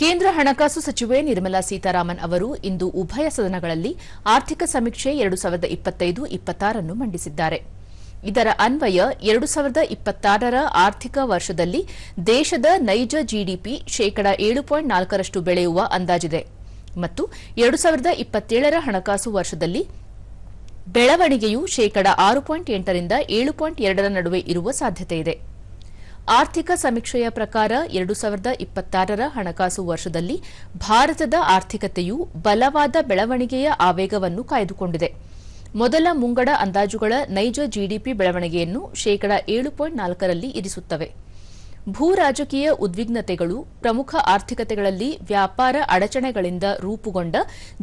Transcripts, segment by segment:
ಕೇಂದ್ರ ಹಣಕಾಸು ಸಚಿವೆ ನಿರ್ಮಲಾ ಸೀತಾರಾಮನ್ ಅವರು ಇಂದು ಉಭಯ ಸದನಗಳಲ್ಲಿ ಆರ್ಥಿಕ ಸಮೀಕ್ಷೆ 2025-26 ಮಂಡಿಸಿದ್ದಾರೆ. ಇದರ ಅನ್ವಯ 2026 ರ ಆರ್ಥಿಕ ವರ್ಷದಲ್ಲಿ ದೇಶದ ನೈಜ ಜಿಡಿಪಿ ಶೇಕಡಾ 7.4ರಷ್ಟು ಬೆಳೆಯುವ ಅಂದಾಜಿದೆ ಮತ್ತು 2027 ರ ಹಣಕಾಸು ವರ್ಷದಲ್ಲಿ ಬೆಳವಣಿಗೆಯು ಶೇಕಡಾ 6.8 ರಿಂದ 7.2 ರ ನಡುವೆ ಇರುವ ಸಾಧ್ಯತೆಯಿದೆ. ಆರ್ಥಿಕ ಸಮೀಕ್ಷೆಯ ಪ್ರಕಾರ 2026 ರ ಹಣಕಾಸು ವರ್ಷದಲ್ಲಿ ಭಾರತದ ಆರ್ಥಿಕತೆಯು ಬಲವಾದ ಬೆಳವಣಿಗೆಯ ಆವೇಗವನ್ನು ಕಾಯ್ದುಕೊಂಡಿದೆ. ಮೊದಲ ಮುಂಗಡ ಅಂದಾಜುಗಳ ನೈಜ ಜಿಡಿಪಿ ಬೆಳವಣಿಗೆಯನ್ನು ಶೇಕಡಾ 7.4 ರಲ್ಲಿ ಇರಿಸುತ್ತವೆ. ಭೂ ರಾಜಕೀಯ ಉದ್ವಿಗ್ನತೆಗಳು, ಪ್ರಮುಖ ಆರ್ಥಿಕತೆಗಳಲ್ಲಿ ವ್ಯಾಪಾರ ಅಡಚಣೆಗಳಿಂದ ರೂಪುಗೊಂಡ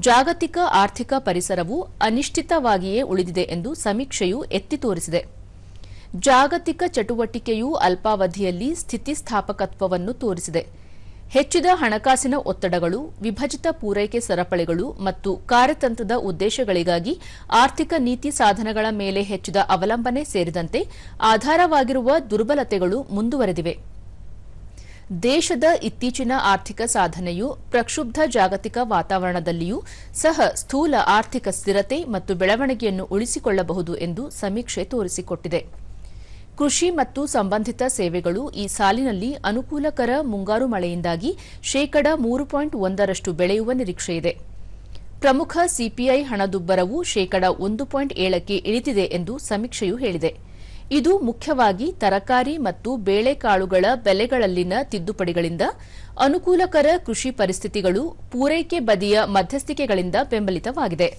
ಜಾಗತಿಕ ಆರ್ಥಿಕ ಪರಿಸರವು ಅನಿಶ್ಚಿತವಾಗಿಯೇ ಉಳಿದಿದೆ ಎಂದು ಸಮೀಕ್ಷೆಯು ಎತ್ತಿ ತೋರಿಸಿದೆ. ಜಾಗತಿಕ ಚಟುವಟಿಕೆಯು ಅಲ್ಪಾವಧಿಯಲ್ಲಿ ಸ್ಥಿತಿಸ್ಥಾಪಕತ್ವವನ್ನು ತೋರಿಸಿದೆ. ಹೆಚ್ಚಿದ ಹಣಕಾಸಿನ ಒತ್ತಡಗಳು, ವಿಭಜಿತ ಪೂರೈಕೆ ಸರಪಳಿಗಳು ಮತ್ತು ಕಾರ್ಯತಂತ್ರದ ಉದ್ದೇಶಗಳಿಗಾಗಿ ಆರ್ಥಿಕ ನೀತಿ ಸಾಧನಗಳ ಮೇಲೆ ಹೆಚ್ಚಿದ ಅವಲಂಬನೆ ಸೇರಿದಂತೆ ಆಧಾರವಾಗಿರುವ ದುರ್ಬಲತೆಗಳು ಮುಂದುವರೆದಿವೆ. ದೇಶದ ಇತ್ತೀಚಿನ ಆರ್ಥಿಕ ಸಾಧನೆಯು ಪ್ರಕ್ಷುಬ್ಧ ಜಾಗತಿಕ ವಾತಾವರಣದಲ್ಲಿಯೂ ಸಹ ಸ್ಥೂಲ ಆರ್ಥಿಕ ಸ್ಥಿರತೆ ಮತ್ತು ಬೆಳವಣಿಗೆಯನ್ನು ಉಳಿಸಿಕೊಳ್ಳಬಹುದು ಎಂದು ಸಮೀಕ್ಷೆ ತೋರಿಸಿಕೊಟ್ಟಿದೆ. ಕೃಷಿ ಮತ್ತು ಸಂಬಂಧಿತ ಸೇವೆಗಳು ಈ ಸಾಲಿನಲ್ಲಿ ಅನುಕೂಲಕರ ಮುಂಗಾರು ಮಳೆಯಿಂದಾಗಿ ಶೇಕಡಾ 3.1ರಷ್ಟು ಬೆಳೆಯುವ ನಿರೀಕ್ಷೆಯಿದೆ. ಪ್ರಮುಖ ಸಿಪಿಐ ಹಣದುಬ್ಬರವು ಶೇಕಡಾ 1.7ಕ್ಕೆ ಇಳಿದಿದೆ ಎಂದು ಸಮೀಕ್ಷೆಯು ಹೇಳಿದೆ. ಇದು ಮುಖ್ಯವಾಗಿ ತರಕಾರಿ ಮತ್ತು ಬೇಳೆಕಾಳುಗಳ ಬೆಲೆಗಳಲ್ಲಿನ ತಿದ್ದುಪಡಿಗಳಿಂದ, ಅನುಕೂಲಕರ ಕೃಷಿ ಪರಿಸ್ಥಿತಿಗಳು, ಪೂರೈಕೆ ಬದಿಯ ಮಧ್ಯಸ್ಥಿಕೆಗಳಿಂದ ಬೆಂಬಲಿತವಾಗಿದೆ.